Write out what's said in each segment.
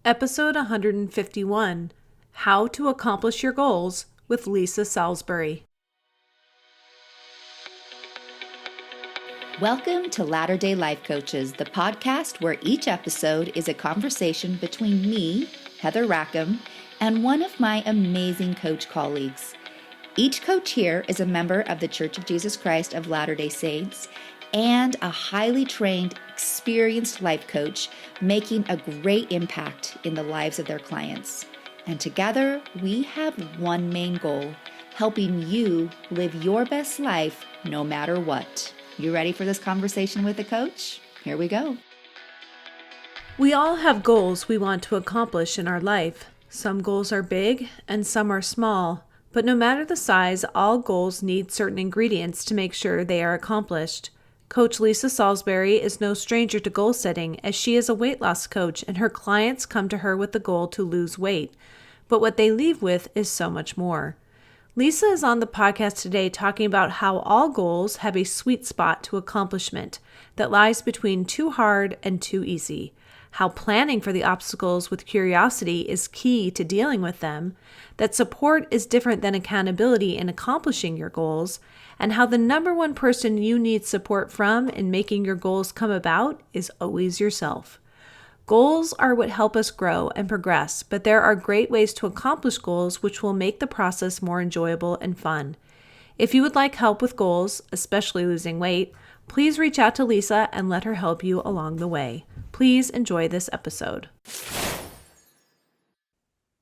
Episode 151, How to Accomplish Your Goals with Lisa Salisbury. Welcome to Latter-day Life Coaches, the podcast where each episode is a conversation between me, Heather Rackham, and one of my amazing coach colleagues. Each coach here is a member of the Church of Jesus Christ of Latter-day Saints and a highly trained, experienced life coach making a great impact in the lives of their clients. And together, we have one main goal, helping you live your best life no matter what. You ready for this conversation with a coach? Here we go. We all have goals we want to accomplish in our life. Some goals are big and some are small, but no matter the size, all goals need certain ingredients to make sure they are accomplished. Coach Lisa Salisbury is no stranger to goal setting, as she is a weight loss coach and her clients come to her with the goal to lose weight. But what they leave with is so much more. Lisa is on the podcast today talking about how all goals have a sweet spot to accomplishment that lies between too hard and too easy, how planning for the obstacles with curiosity is key to dealing with them, that support is different than accountability in accomplishing your goals, and how the number one person you need support from in making your goals come about is always yourself. Goals are what help us grow and progress, but there are great ways to accomplish goals which will make the process more enjoyable and fun. If you would like help with goals, especially losing weight, please reach out to Lisa and let her help you along the way. Please enjoy this episode.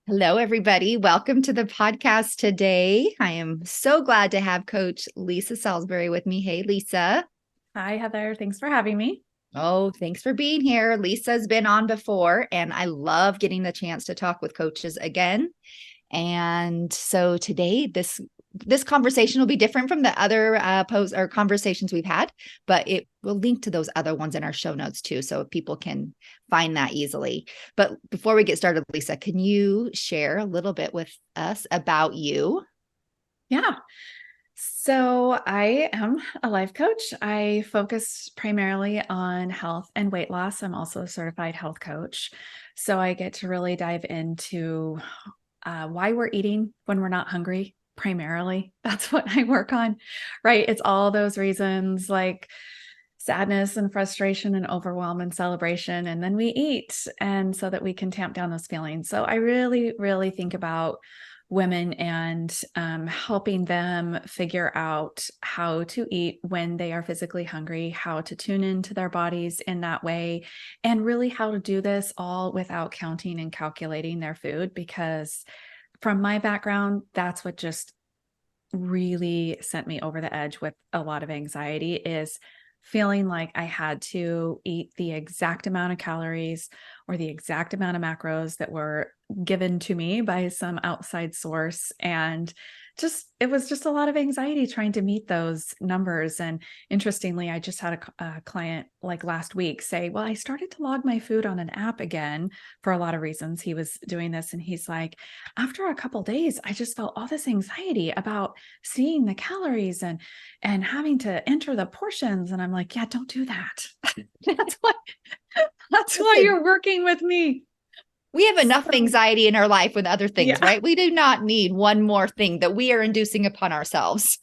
Hello, everybody. Welcome to the podcast today. I am so glad to have Coach Lisa Salisbury with me. Hey, Lisa. Hi, Heather. Thanks for having me. Oh, thanks for being here. Lisa's been on before, and I love getting the chance to talk with coaches again. And so today, this conversation will be different from the other posts or conversations we've had, but it will link to those other ones in our show notes too, so people can find that easily. But before we get started, Lisa, can you share a little bit with us about you? Yeah. So I am a life coach. I focus primarily on health and weight loss. I'm also a certified health coach. So I get to really dive into why we're eating when we're not hungry. Primarily, that's what I work on, right? It's all those reasons like sadness and frustration and overwhelm and celebration. And then we eat, and so that we can tamp down those feelings. So I really, really think about women and helping them figure out how to eat when they are physically hungry, how to tune into their bodies in that way, and really how to do this all without counting and calculating their food, because from my background, that's what just really sent me over the edge with a lot of anxiety, is feeling like I had to eat the exact amount of calories or the exact amount of macros that were given to me by some outside source. And it was just a lot of anxiety trying to meet those numbers. And interestingly, I just had a client like last week say, well, I started to log my food on an app again for a lot of reasons. He was doing this, and he's like, after a couple of days, I just felt all this anxiety about seeing the calories and having to enter the portions. And I'm like, yeah, don't do that. That's why you're working with me. We have enough anxiety in our life with other things, right? We do not need one more thing that we are inducing upon ourselves.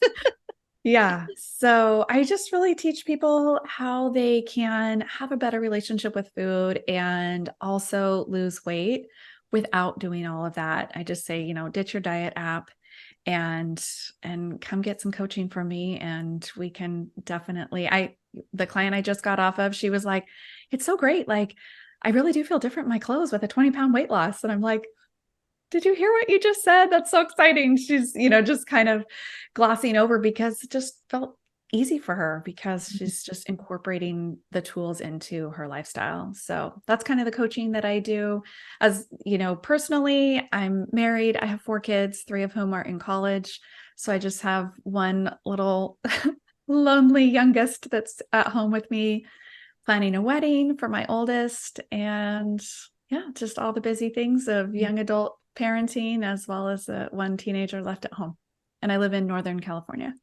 Yeah. So I just really teach people how they can have a better relationship with food and also lose weight without doing all of that. I just say, ditch your diet app and come get some coaching from me. And we can definitely, the client I just got off of, she was like, it's so great. Like, I really do feel different in my clothes with a 20-pound weight loss. And I'm like, did you hear what you just said? That's so exciting. She's, just kind of glossing over because it just felt easy for her because she's just incorporating the tools into her lifestyle. So that's kind of the coaching that I do. As personally, I'm married. I have 4 kids, 3 of whom are in college. So I just have one little lonely youngest that's at home with me, planning a wedding for my oldest, and just all the busy things of young adult parenting, as well as one teenager left at home. And I live in Northern California.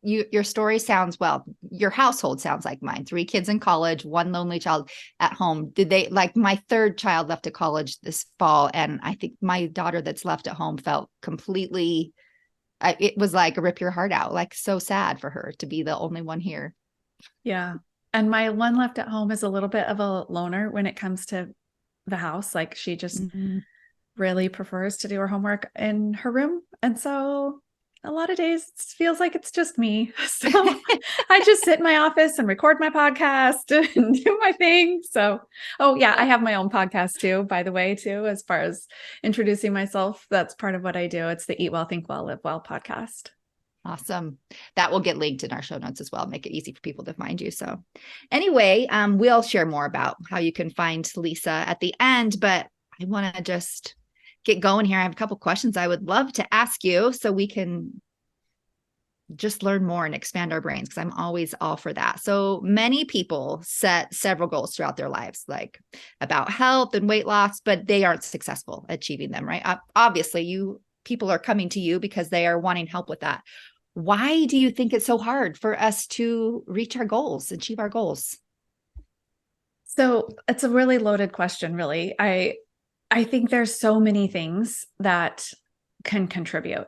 your story sounds, well, your household sounds like mine. 3 kids in college, 1 lonely child at home. Did they, like, my 3rd child left to college this fall, and I think my daughter that's left at home felt completely, it was like rip your heart out, like so sad for her to be the only one here. Yeah. And my one left at home is a little bit of a loner when it comes to the house. Like she just really prefers to do her homework in her room. And so a lot of days it feels like it's just me. So I just sit in my office and record my podcast and do my thing. So, oh yeah, I have my own podcast too, by the way, too, as far as introducing myself. That's part of what I do. It's the Eat Well, Think Well, Live Well podcast. Awesome. That will get linked in our show notes as well. Make it easy for people to find you. So anyway, we'll share more about how you can find Lisa at the end, but I want to just get going here. I have a couple questions I would love to ask you so we can just learn more and expand our brains, because I'm always all for that. So many people set several goals throughout their lives, like about health and weight loss, but they aren't successful achieving them, right? Obviously, people are coming to you because they are wanting help with that. Why do you think it's so hard for us to reach our goals, achieve our goals? So it's a really loaded question, really. I think there's so many things that can contribute.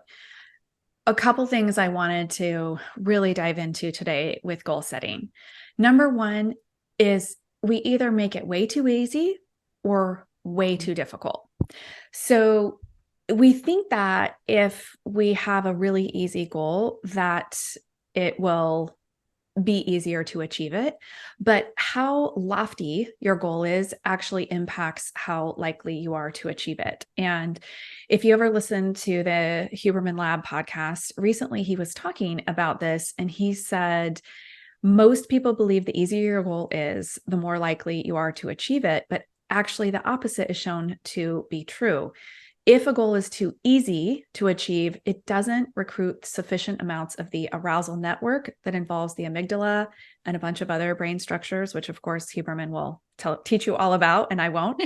A couple things I wanted to really dive into today with goal setting. Number one is we either make it way too easy or way too difficult. So we think that if we have a really easy goal, that it will be easier to achieve it. But how lofty your goal is actually impacts how likely you are to achieve it. And if you ever listen to the Huberman Lab podcast, recently he was talking about this, and he said, most people believe the easier your goal is, the more likely you are to achieve it. But actually, the opposite is shown to be true. If a goal is too easy to achieve, it doesn't recruit sufficient amounts of the arousal network that involves the amygdala and a bunch of other brain structures, which of course Huberman will teach you all about, and I won't.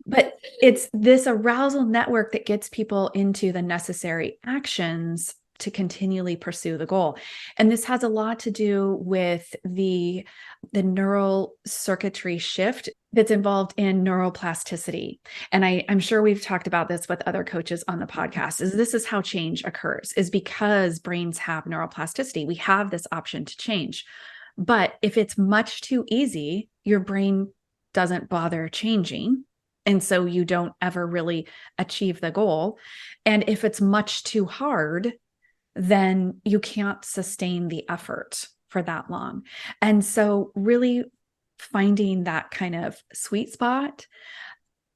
But it's this arousal network that gets people into the necessary actions to continually pursue the goal. And this has a lot to do with the neural circuitry shift that's involved in neuroplasticity. And I'm sure we've talked about this with other coaches on the podcast, is this is how change occurs, is because brains have neuroplasticity. We have this option to change. But if it's much too easy, your brain doesn't bother changing. And so you don't ever really achieve the goal. And if it's much too hard, then you can't sustain the effort for that long. And so really finding that kind of sweet spot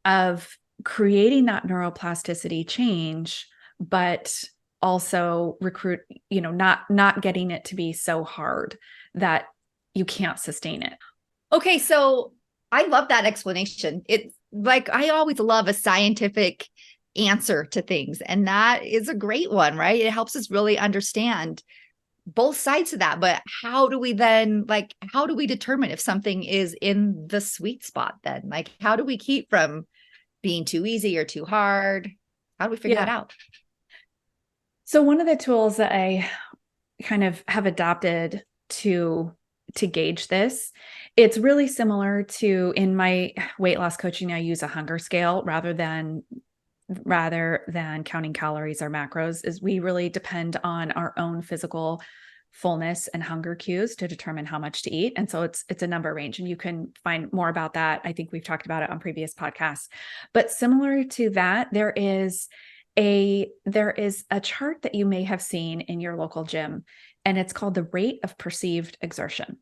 of creating that neuroplasticity change, but also recruit, not getting it to be so hard that you can't sustain it. Okay, so I love that explanation. It's like, I always love a scientific answer to things, and that is a great one, right? It helps us really understand both sides of that. But how do we determine if something is in the sweet spot then? Like, how do we keep from being too easy or too hard? How do we figure that out? So one of the tools that I kind of have adopted to gauge this, it's really similar to, in my weight loss coaching, I use a hunger scale rather than counting calories or macros, is we really depend on our own physical fullness and hunger cues to determine how much to eat. And so it's a number range, and you can find more about that. I think we've talked about it on previous podcasts. But similar to that, there is a chart that you may have seen in your local gym, and it's called the rate of perceived exertion.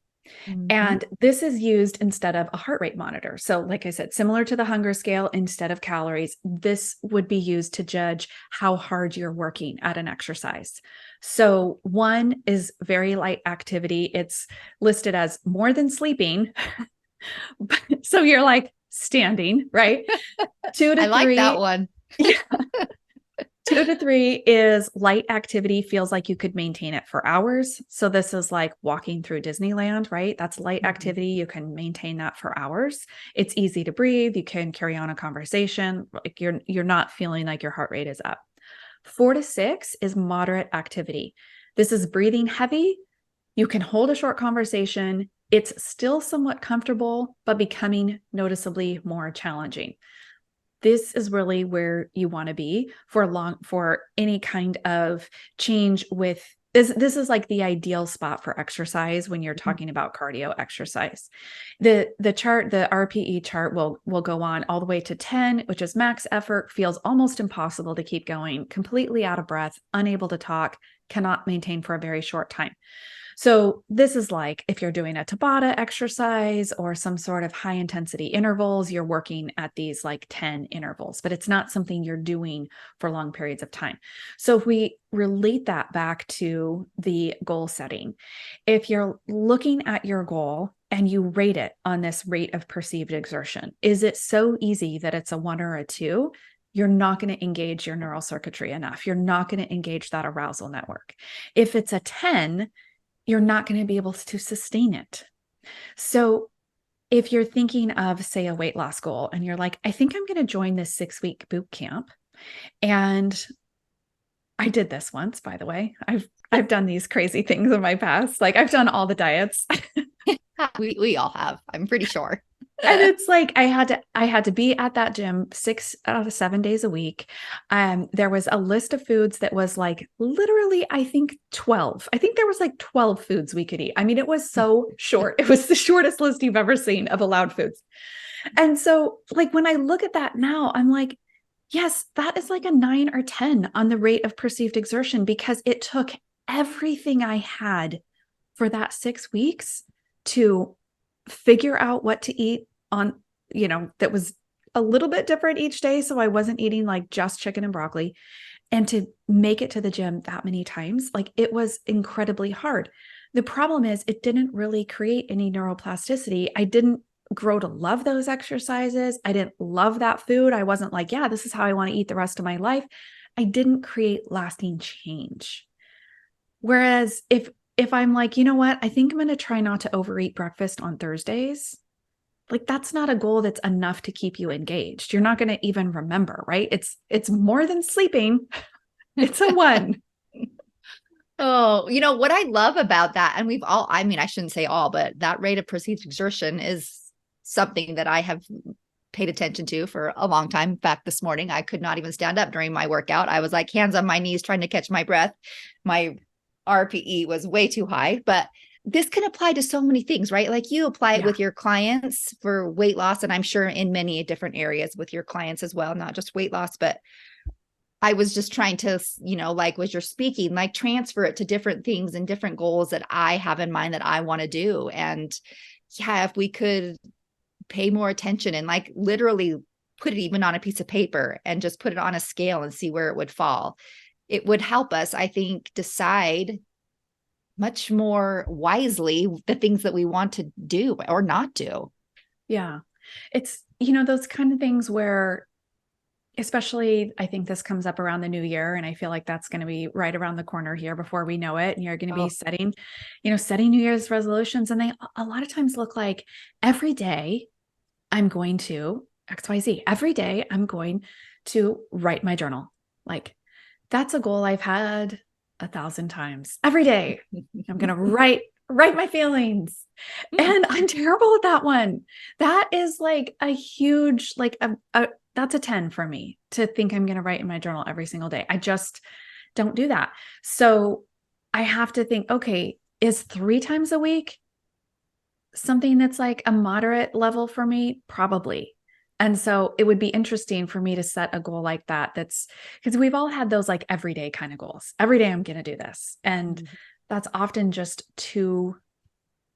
Mm-hmm. And this is used instead of a heart rate monitor. So like I said, similar to the hunger scale, instead of calories, this would be used to judge how hard you're working at an exercise. So 1 is very light activity. It's listed as more than sleeping. So you're like standing, right? 2 to 3. I like that one. Yeah. 2 to 3 is light activity, feels like you could maintain it for hours. So this is like walking through Disneyland, right? That's light activity. You can maintain that for hours. It's easy to breathe. You can carry on a conversation. Like you're not feeling like your heart rate is up. 4 to 6 is moderate activity. This is breathing heavy. You can hold a short conversation. It's still somewhat comfortable, but becoming noticeably more challenging. This is really where you want to be for any kind of change with this is like the ideal spot for exercise when you're talking about cardio exercise. The chart, the RPE chart will go on all the way to 10, which is max effort, feels almost impossible to keep going, completely out of breath, unable to talk, cannot maintain for a very short time. So this is like if you're doing a Tabata exercise or some sort of high intensity intervals, you're working at these like 10 intervals, but it's not something you're doing for long periods of time. So if we relate that back to the goal setting, if you're looking at your goal and you rate it on this rate of perceived exertion, is it so easy that it's a 1 or a 2? You're not going to engage your neural circuitry enough. You're not going to engage that arousal network. If it's a 10, you're not going to be able to sustain it. So if you're thinking of, say, a weight loss goal and you're like, I think I'm going to join this 6-week boot camp. And I did this once, by the way. I've done these crazy things in my past. Like I've done all the diets. We all have, I'm pretty sure. And it's like I had to be at that gym 6 out of 7 days a week. There was a list of foods that was like literally, I think 12. I think there was like 12 foods we could eat. I mean, it was so short. It was the shortest list you've ever seen of allowed foods. And so like when I look at that now, I'm like, yes, that is like a 9 or 10 on the rate of perceived exertion because it took everything I had for that 6 weeks to figure out what to eat on, that was a little bit different each day. So I wasn't eating like just chicken and broccoli, and to make it to the gym that many times, like it was incredibly hard. The problem is it didn't really create any neuroplasticity. I didn't grow to love those exercises. I didn't love that food. I wasn't like, yeah, this is how I want to eat the rest of my life. I didn't create lasting change. Whereas if I'm like, you know what, I think I'm going to try not to overeat breakfast on Thursdays. Like that's not a goal that's enough to keep you engaged. You're not going to even remember, right? It's more than sleeping. It's a 1. Oh, what I love about that, and we've all, I mean, I shouldn't say all, but that rate of perceived exertion is something that I have paid attention to for a long time. In fact, this morning, I could not even stand up during my workout. I was like hands on my knees trying to catch my breath. My RPE was way too high, but this can apply to so many things, right? Like you apply it with your clients for weight loss, and I'm sure in many different areas with your clients as well, not just weight loss, but I was just trying to, like was you're speaking, like transfer it to different things and different goals that I have in mind that I want to do. And yeah, if we could pay more attention and like literally put it even on a piece of paper and just put it on a scale and see where it would fall, it would help us, I think, decide much more wisely the things that we want to do or not do. Yeah. It's, those kind of things where, especially, I think this comes up around the new year, and I feel like that's going to be right around the corner here before we know it. And you're going to be setting New Year's resolutions. And they a lot of times look like every day I'm going to XYZ. Every day I'm going to write my journal. Like that's a goal I've had 1,000 times. Every day I'm going to write my feelings. And I'm terrible at that one. That is like a huge, like that's a 10 for me to think I'm going to write in my journal every single day. I just don't do that. So I have to think, okay, is 3 times a week something that's like a moderate level for me? Probably. And so it would be interesting for me to set a goal like that. That's because we've all had those like everyday kind of goals. Every day I'm going to do this. And that's often just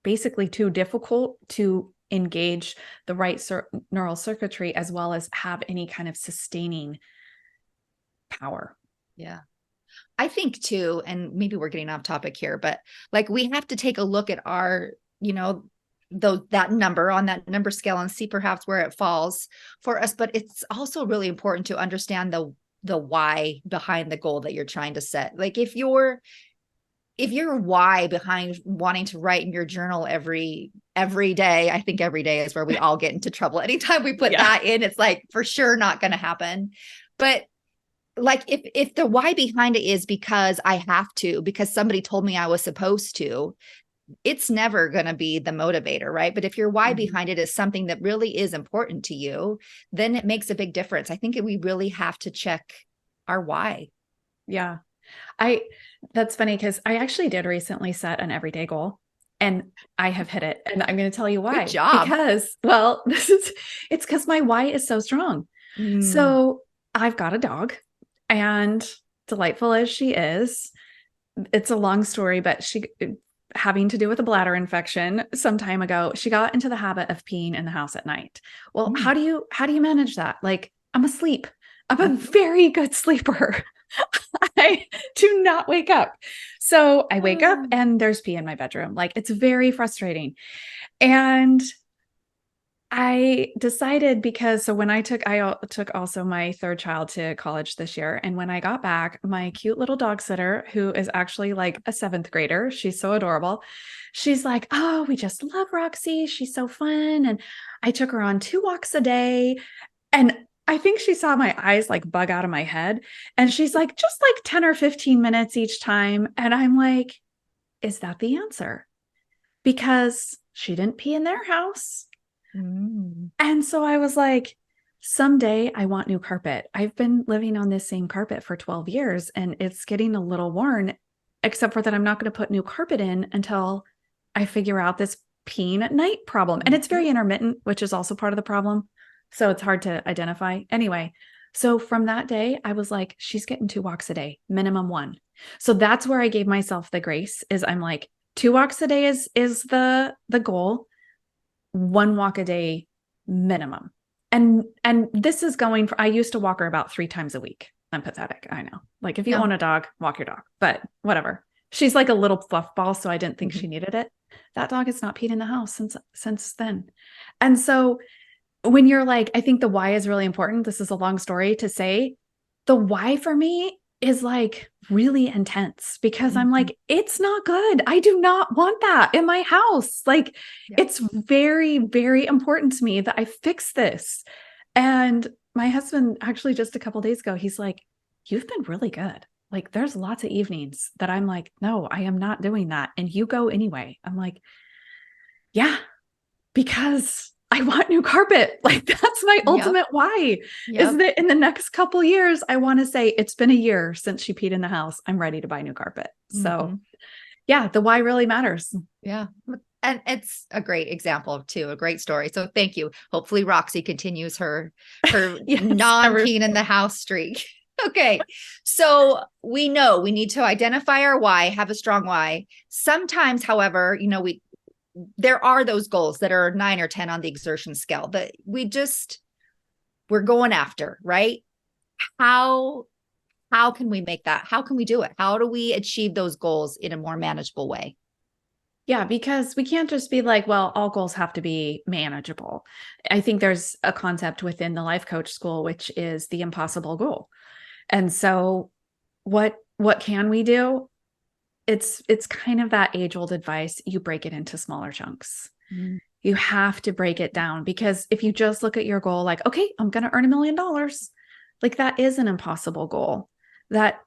basically too difficult to engage the right neural circuitry as well as have any kind of sustaining power. Yeah. I think too, and maybe we're getting off topic here, but like we have to take a look at our, that number on that number scale and see perhaps where it falls for us. But it's also really important to understand the why behind the goal that you're trying to set. Like if your why behind wanting to write in your journal every day, I think every day is where we all get into trouble. Anytime we put that in, it's like for sure not going to happen. But like if the why behind it is because I have to, because somebody told me I was supposed to, it's never going to be the motivator, right? But if your why Mhm. behind it is something that really is important to you, then it makes a big difference. I think we really have to check our why. Yeah. I That's funny because I actually did recently set an everyday goal and I have hit it. And I'm going to tell you Good why. job. Because, well, it's because my why is so strong. Mm. So I've got a dog, and delightful as she is, it's a long story, but she, having to do with a bladder infection some time ago, she got into the habit of peeing in the house at night. Well, Mm. how do you manage that? Like, I'm asleep. I'm a very good sleeper. I do not wake up. So I wake up Mm. and there's pee in my bedroom. Like, it's very frustrating. And I decided, because so when I took also my third child to college this year, and when I got back, my cute little dog sitter, who is actually like a seventh grader, she's so adorable. She's like, "Oh, we just love Roxy. She's so fun." And I took her on 2 walks a day, and I think she saw my eyes like bug out of my head, and she's like, "Just like 10 or 15 minutes each time." And I'm like, "Is that the answer?" Because she didn't pee in their house. Mm. And so I was like, someday I want new carpet. I've been living on this same carpet for 12 years and it's getting a little worn, except for that I'm not going to put new carpet in until I figure out this peeing at night problem. And it's Mhm. very intermittent, which is also part of the problem. So it's hard to identify. Anyway, so from that day, I was like, she's getting 2 walks a day, minimum one. So that's where I gave myself the grace, is I'm like, 2 walks a day is the goal, 1 walk a day minimum. And this is going for, I used to walk her about 3 times a week. I'm pathetic. I know. Like, if you No. own a dog, walk your dog, but whatever. She's like a little fluff ball, so I didn't think Mhm. she needed it. That dog has not peed in the house since then. And so when you're like, I think the why is really important. This is a long story to say. The why for me is like really intense, because I'm Mhm. like, it's not good. I do not want that in my house. Like, Yep. it's very, very important to me that I fix this. And my husband, actually, just a couple days ago, he's like, "You've been really good. Like, there's lots of evenings that I'm like, no, I am not doing that. And you go anyway." I'm like, "Yeah, because I want new carpet." Like, that's my Yep. ultimate why, is Yep. that in the next couple years, I want to say, it's been a year since she peed in the house. I'm ready to buy new carpet. So Mhm. yeah, the why really matters. Yeah. And it's a great example too, a great story. So thank you. Hopefully Roxy continues her Yes, non-peeing in the house streak. Okay. So we know we need to identify our why, have a strong why. Sometimes, however, there are those goals that are 9 or 10 on the exertion scale that we're going after, right? How how can we make that? How can we do it? How do we achieve those goals in a more manageable way? Yeah, because we can't just be like, well, all goals have to be manageable. I think there's a concept within the life coach school, which is the impossible goal. And so what can we do? It's kind of that age old advice. You break it into smaller chunks. Mm. You have to break it down, because if you just look at your goal like, okay, I'm going to earn $1 million, like, that is an impossible goal. That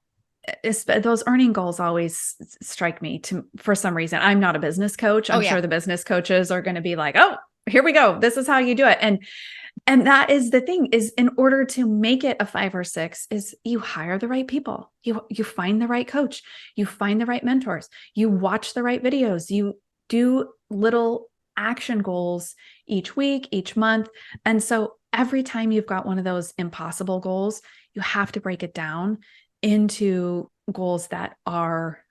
is, those earning goals always strike me to, for some reason. I'm not a business coach. Oh I'm yeah. sure the business coaches are going to be like, "Oh, here we go. This is how you do it." And that is the thing, is in order to make it a 5 or 6, is you hire the right people. You find the right coach, you find the right mentors, you watch the right videos, you do little action goals each week, each month. And so every time you've got one of those impossible goals, you have to break it down into goals that are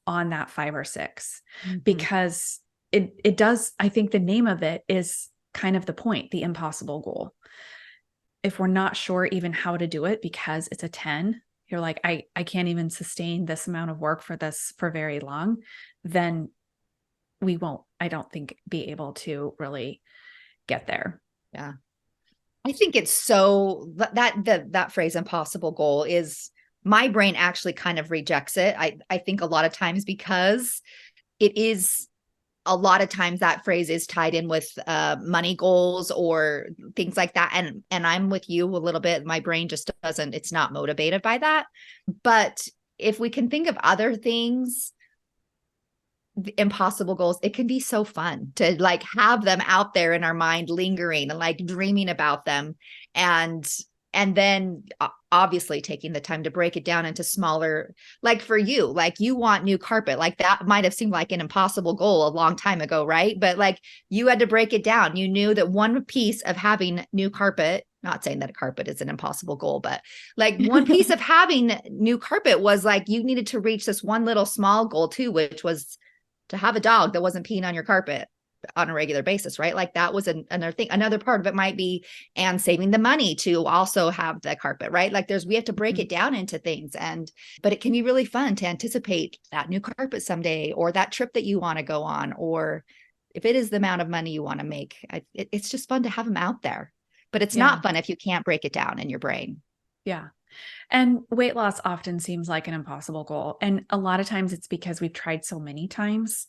on that 5 or 6, Mhm. because it does, I think the name of it is kind of the point, the impossible goal. If we're not sure even how to do it because it's a 10, you're like, I can't even sustain this amount of work for this for very long, then we won't, I don't think, be able to really get there. Yeah. I think it's so that phrase impossible goal is, my brain actually kind of rejects it. I think a lot of times because it is a lot of times that phrase is tied in with money goals or things like that. And I'm with you a little bit. My brain just doesn't, it's not motivated by that. But if we can think of other things, impossible goals, it can be so fun to like have them out there in our mind lingering and like dreaming about them. And then obviously taking the time to break it down into smaller, like for you, like you want new carpet, like that might have seemed like an impossible goal a long time ago, right? But like you had to break it down. You knew that one piece of having new carpet, not saying that a carpet is an impossible goal, but like one piece of having new carpet was like you needed to reach this one little small goal too, which was to have a dog that wasn't peeing on your carpet on a regular basis, right? Like that was another thing. Another part of it might be, and saving the money to also have the carpet, right? Like we have to break it down into things. But it can be really fun to anticipate that new carpet someday, or that trip that you want to go on, or if it is the amount of money you want to make, it's just fun to have them out there, but it's not fun if you can't break it down in your brain. Yeah. And weight loss often seems like an impossible goal. And a lot of times it's because we've tried so many times.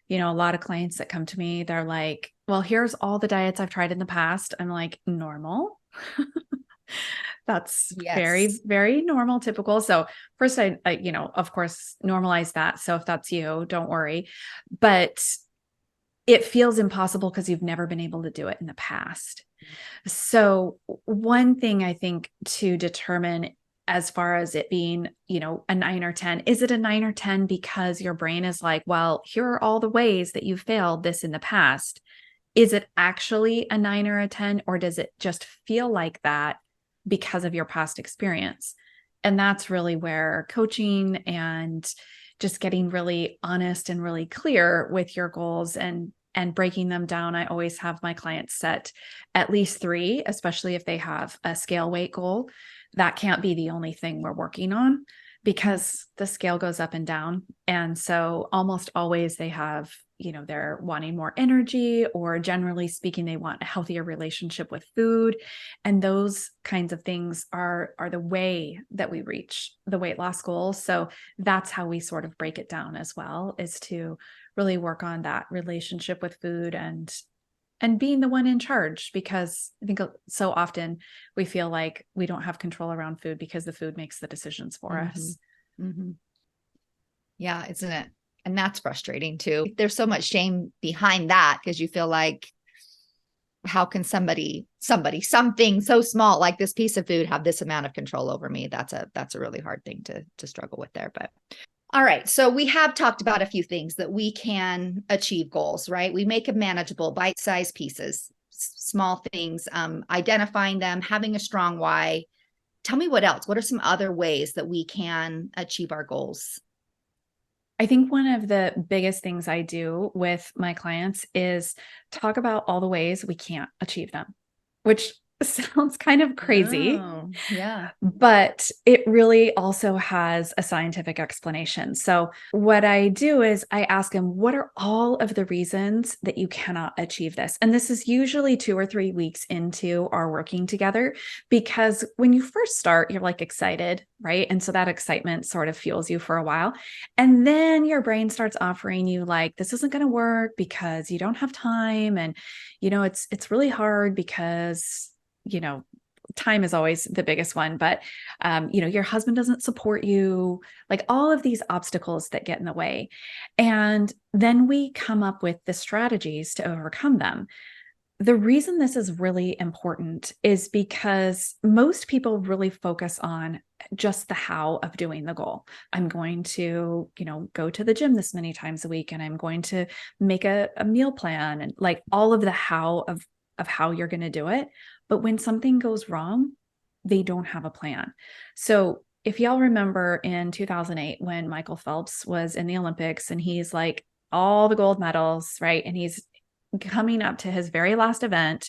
A lot of clients that come to me, they're like, well, here's all the diets I've tried in the past. I'm like, normal. That's very, very normal, typical. So first, I, of course, normalize that. So if that's you, don't worry. But it feels impossible because you've never been able to do it in the past. So one thing I think to determine as far as it being, a 9 or 10, is it a 9 or 10 because your brain is like, well, here are all the ways that you failed this in the past. Is it actually a 9 or a 10, or does it just feel like that because of your past experience? And that's really where coaching and just getting really honest and really clear with your goals and breaking them down. I always have my clients set at least 3, especially if they have a scale weight goal. That can't be the only thing we're working on because the scale goes up and down. And so almost always they have, they're wanting more energy, or generally speaking, they want a healthier relationship with food. And those kinds of things are the way that we reach the weight loss goal. So that's how we sort of break it down as well, is to really work on that relationship with food and being the one in charge, because I think so often we feel like we don't have control around food because the food makes the decisions for us. Mm-hmm. Yeah, isn't it? And that's frustrating too. There's so much shame behind that because you feel like, how can something so small like this piece of food have this amount of control over me? That's a really hard thing to struggle with there. But all right. So we have talked about a few things that we can achieve goals, right? We make them manageable, bite-sized pieces, small things, identifying them, having a strong why. Tell me what else. What are some other ways that we can achieve our goals? I think one of the biggest things I do with my clients is talk about all the ways we can't achieve them, which sounds kind of crazy. Oh, yeah. But it really also has a scientific explanation. So what I do is I ask them, what are all of the reasons that you cannot achieve this? And this is usually 2 or 3 weeks into our working together, because when you first start, you're like excited, right? And so that excitement sort of fuels you for a while. And then your brain starts offering you like, this isn't going to work because you don't have time. And, it's really hard because time is always the biggest one, but, your husband doesn't support you, like all of these obstacles that get in the way. And then we come up with the strategies to overcome them. The reason this is really important is because most people really focus on just the how of doing the goal. I'm going to, go to the gym this many times a week, and I'm going to make a meal plan, and like all of the how of how you're going to do it. But when something goes wrong, they don't have a plan. So if y'all remember in 2008, when Michael Phelps was in the Olympics and he's like all the gold medals, right? And he's coming up to his very last event.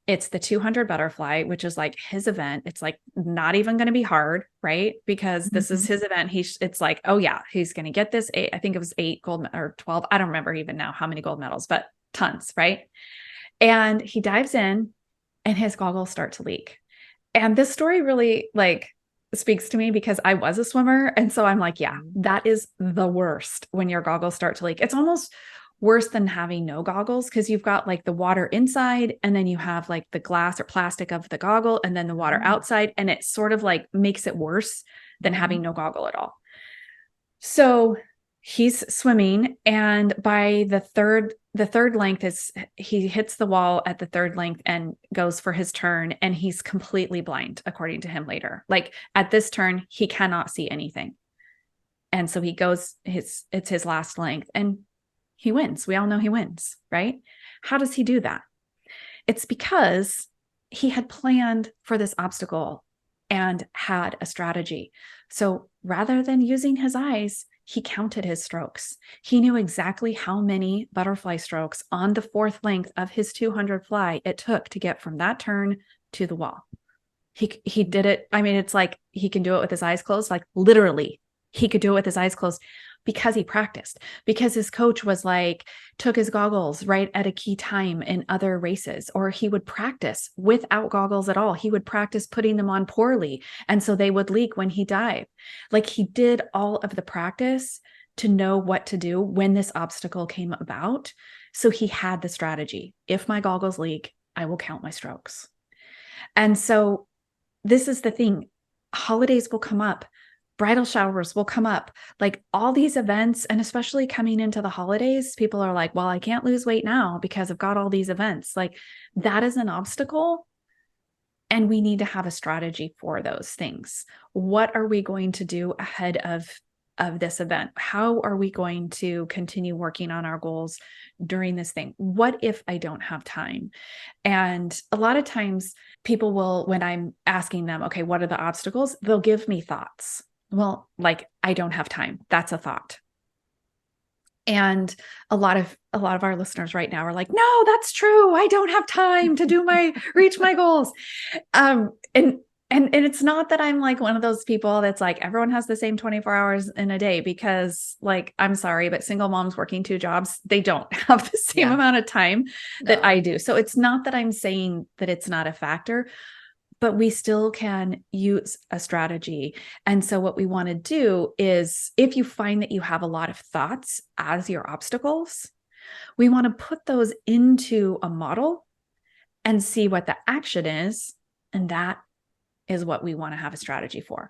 It's the 200 butterfly, which is like his event. It's like not even going to be hard, right? Because this is his event. It's like, oh yeah, he's going to get this 8. I think it was 8 gold or 12. I don't remember even now how many gold medals, but tons, right? And he dives in and his goggles start to leak. And this story really like speaks to me because I was a swimmer. And so I'm like, yeah, that is the worst when your goggles start to leak. It's almost worse than having no goggles, because you've got like the water inside and then you have like the glass or plastic of the goggle and then the water outside, and it sort of like makes it worse than having no goggle at all. So he's swimming, and by the third length is he hits the wall at the third length and goes for his turn, and he's completely blind, according to him later. Like at this turn, he cannot see anything. And so he goes, it's his last length, and he wins. We all know he wins, right? How does he do that? It's because he had planned for this obstacle and had a strategy. So rather than using his eyes, he counted his strokes. He knew exactly how many butterfly strokes on the fourth length of his 200 fly it took to get from that turn to the wall. He did it. I mean, it's like he can do it with his eyes closed, like literally he could do it with his eyes closed, because he practiced, because his coach was like, took his goggles right at a key time in other races, or he would practice without goggles at all. He would practice putting them on poorly, and so they would leak when he dived. Like he did all of the practice to know what to do when this obstacle came about. So he had the strategy. If my goggles leak, I will count my strokes. And so this is the thing. Holidays will come up. Bridal showers will come up, like all these events. And especially coming into the holidays, people are like, well, I can't lose weight now because I've got all these events. Like that is an obstacle. And we need to have a strategy for those things. What are we going to do ahead of this event? How are we going to continue working on our goals during this thing? What if I don't have time? And a lot of times people will, when I'm asking them, okay, what are the obstacles? They'll give me thoughts. Well, like, I don't have time. That's a thought. And a lot of our listeners right now are like, no, that's true. I don't have time to reach my goals. And it's not that I'm like one of those people that's like, everyone has the same 24 hours in a day, because like, I'm sorry, but single moms working 2 jobs, they don't have the same amount of time that I do. So it's not that I'm saying that it's not a factor, but we still can use a strategy. And so what we want to do is, if you find that you have a lot of thoughts as your obstacles, we want to put those into a model and see what the action is. And that is what we want to have a strategy for.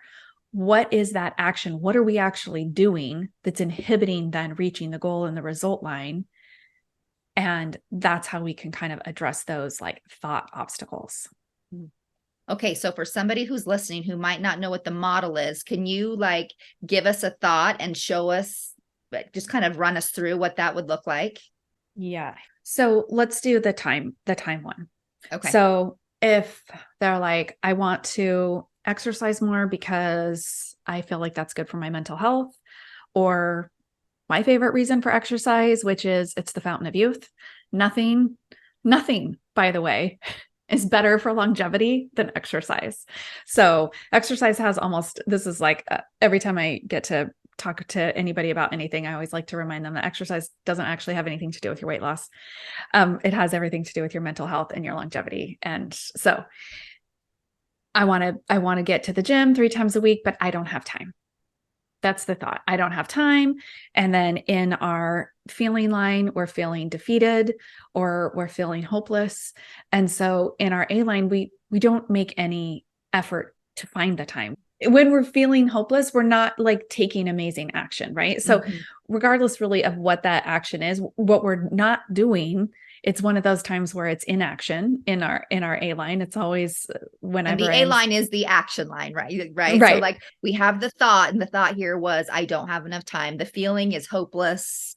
What is that action? What are we actually doing that's inhibiting then reaching the goal in the result line? And that's how we can kind of address those like thought obstacles. Okay, so for somebody who's listening who might not know what the model is, can you like give us a thought and show us, just kind of run us through what that would look like? Yeah. So let's do the time one. Okay. So if they're like, I want to exercise more because I feel like that's good for my mental health, or my favorite reason for exercise, which is it's the fountain of youth. Nothing, by the way, is better for longevity than exercise. So exercise has this is like every time I get to talk to anybody about anything, I always like to remind them that exercise doesn't actually have anything to do with your weight loss. It has everything to do with your mental health and your longevity. And so I want to get to the gym 3 times a week, but I don't have time. That's the thought. I don't have time. And then in our feeling line, we're feeling defeated or we're feeling hopeless. And so in our A line, we don't make any effort to find the time. When we're feeling hopeless, we're not like taking amazing action, right? So regardless really of what that action is, what we're not doing, it's one of those times where it's inaction in our A line. It's always whenever. And the A line is the action line, right? Right. So like we have the thought, and the thought here was, I don't have enough time. The feeling is hopeless.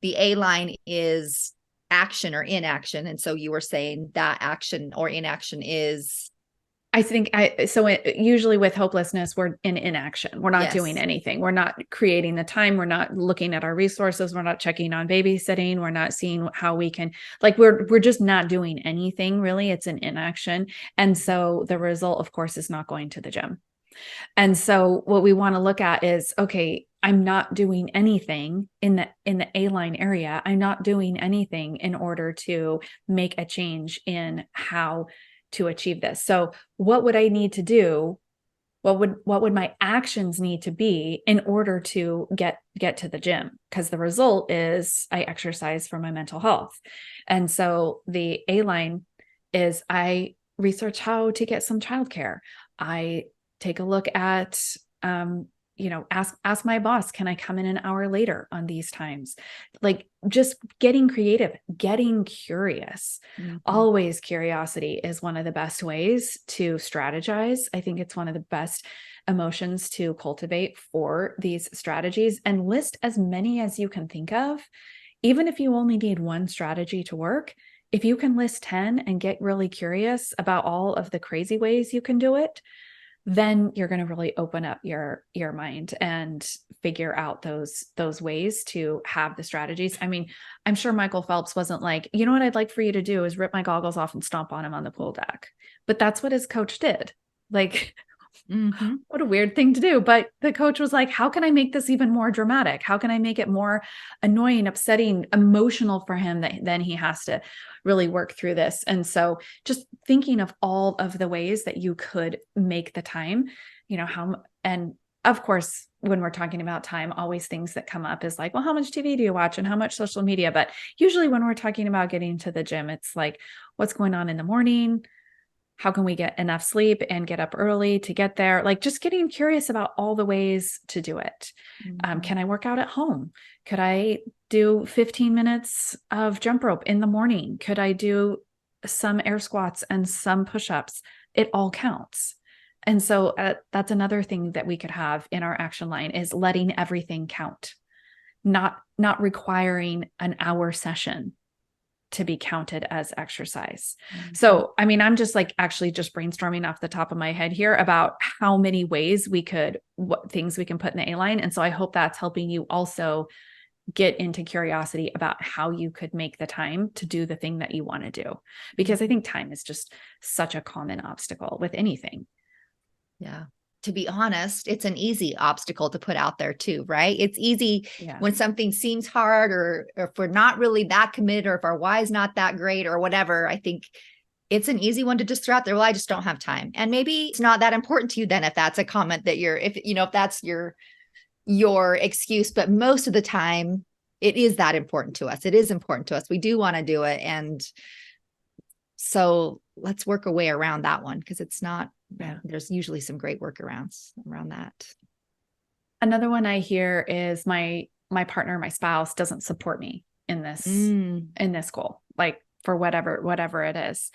The A line is action or inaction. And so you were saying that action or inaction is. I think usually with hopelessness, we're in inaction. We're not doing anything. We're not creating the time. We're not looking at our resources. We're not checking on babysitting. We're not seeing how we can, like, we're just not doing anything really. It's an inaction. And so the result, of course, is not going to the gym. And so what we want to look at is, okay, I'm not doing anything in the A line area. I'm not doing anything in order to make a change in how to achieve this. So what would I need to do what would my actions need to be in order to get to the gym? Because the result is I exercise for my mental health. And so the A line is I research how to get some childcare. I take a look at ask my boss, can I come in an hour later on these times? Like just getting creative, getting curious. Mm-hmm. Always curiosity is one of the best ways to strategize. I think it's one of the best emotions to cultivate for these strategies, and list as many as you can think of. Even if you only need one strategy to work, if you can list 10 and get really curious about all of the crazy ways you can do it, then you're going to really open up your mind and figure out those ways to have the strategies. I mean, I'm sure Michael Phelps wasn't like, you know what I'd like for you to do is rip my goggles off and stomp on him on the pool deck. But that's what his coach did. Like, what a weird thing to do. But the coach was like, how can I make this even more dramatic? How can I make it more annoying, upsetting, emotional for him that then he has to really work through this? And so just thinking of all of the ways that you could make the time, and of course, when we're talking about time, always things that come up is like, well, how much TV do you watch and how much social media? But usually when we're talking about getting to the gym, it's like, what's going on in the morning? How can we get enough sleep and get up early to get there? Like just getting curious about all the ways to do it. Can I work out at home? Could I do 15 minutes of jump rope in the morning? Could I do some air squats and some push-ups? It all counts. And so that's another thing that we could have in our action line is letting everything count, not requiring an hour session to be counted as exercise. So, I mean, I'm just like actually just brainstorming off the top of my head here about how many ways what things we can put in the A line. And so I hope that's helping you also get into curiosity about how you could make the time to do the thing that you want to do. Because I think time is just such a common obstacle with anything. Yeah. To be honest, it's an easy obstacle to put out there too, right? It's easy when something seems hard or if we're not really that committed or if our why is not that great or whatever. I think it's an easy one to just throw out there. Well, I just don't have time. And maybe it's not that important to you then if that's a comment that if that's your excuse, but most of the time it is that important to us. It is important to us. We do want to do it. And so let's work a way around that one because it's not, there's usually some great workarounds around that. Another one I hear is my partner, my spouse doesn't support me in this goal, like for whatever it is.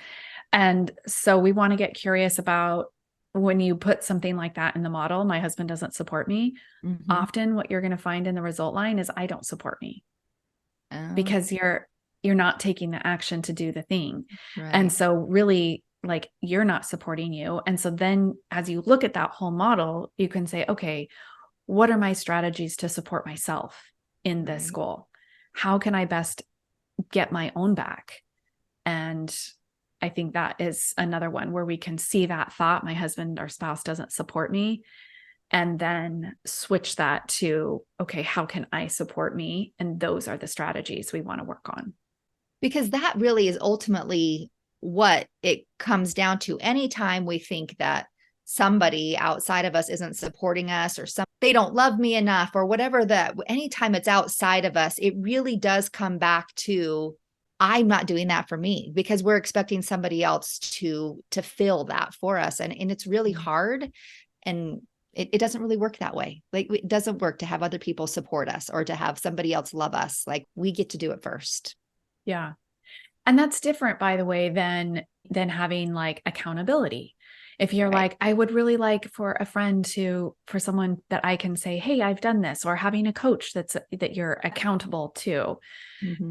And so we want to get curious about when you put something like that in the model, my husband doesn't support me. Often what you're going to find in the result line is I don't support me because you're not taking the action to do the thing. Right. And so really like you're not supporting you. And so then as you look at that whole model, you can say, okay, what are my strategies to support myself in this goal? How can I best get my own back? And I think that is another one where we can see that thought, my husband or spouse doesn't support me, and then switch that to, okay, how can I support me? And those are the strategies we want to work on. Because that really is ultimately what it comes down to. Anytime we think that somebody outside of us isn't supporting us or they don't love me enough or whatever, that anytime it's outside of us, it really does come back to, I'm not doing that for me because we're expecting somebody else to fill that for us. And it's really hard. And it doesn't really work that way. Like it doesn't work to have other people support us or to have somebody else love us. Like we get to do it first. Yeah. And that's different, by the way, than having like accountability. If you're like, I would really like for someone that I can say, hey, I've done this, or having a coach that you're accountable to.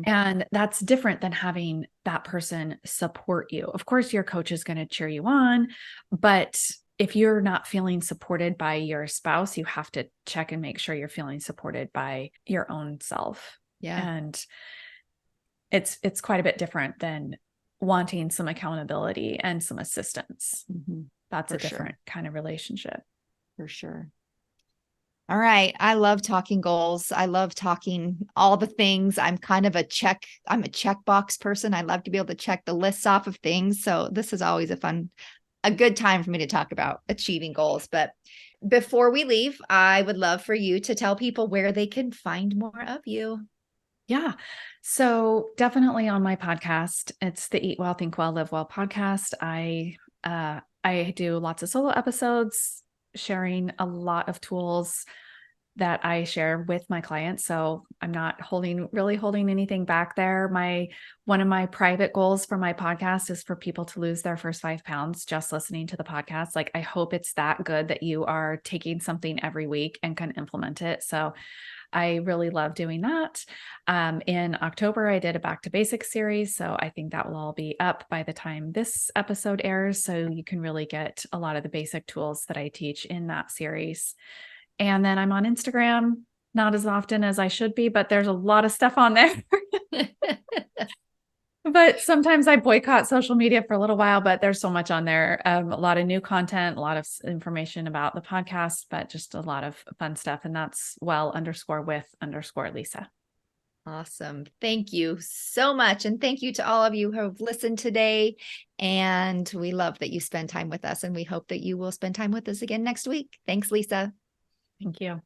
And that's different than having that person support you. Of course, your coach is going to cheer you on, but if you're not feeling supported by your spouse, you have to check and make sure you're feeling supported by your own self. Yeah. And it's quite a bit different than wanting some accountability and some assistance. That's a different kind of relationship. For sure. All right. I love talking goals. I love talking all the things. I'm a checkbox person. I love to be able to check the lists off of things. So this is always a a good time for me to talk about achieving goals. But before we leave, I would love for you to tell people where they can find more of you. Yeah. So definitely on my podcast, it's the Eat Well, Think Well, Live Well podcast. I do lots of solo episodes, sharing a lot of tools that I share with my clients. So I'm not really holding anything back there. One of my private goals for my podcast is for people to lose their first 5 pounds just listening to the podcast. Like, I hope it's that good that you are taking something every week and can implement it. So I really love doing that. In October, I did a Back to Basics series. So I think that will all be up by the time this episode airs. So you can really get a lot of the basic tools that I teach in that series. And then I'm on Instagram, not as often as I should be, but there's a lot of stuff on there. But sometimes I boycott social media for a little while, but there's so much on there. A lot of new content, a lot of information about the podcast, but just a lot of fun stuff. And that's well_with_Lisa. Awesome. Thank you so much. And thank you to all of you who have listened today. And we love that you spend time with us, and we hope that you will spend time with us again next week. Thanks, Lisa. Thank you.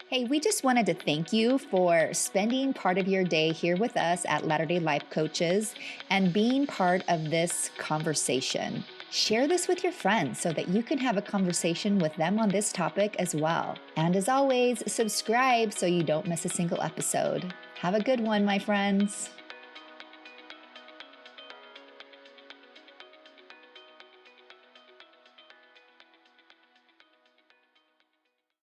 Hey, we just wanted to thank you for spending part of your day here with us at Latter-day Life Coaches and being part of this conversation. Share this with your friends so that you can have a conversation with them on this topic as well. And as always, subscribe so you don't miss a single episode. Have a good one, my friends.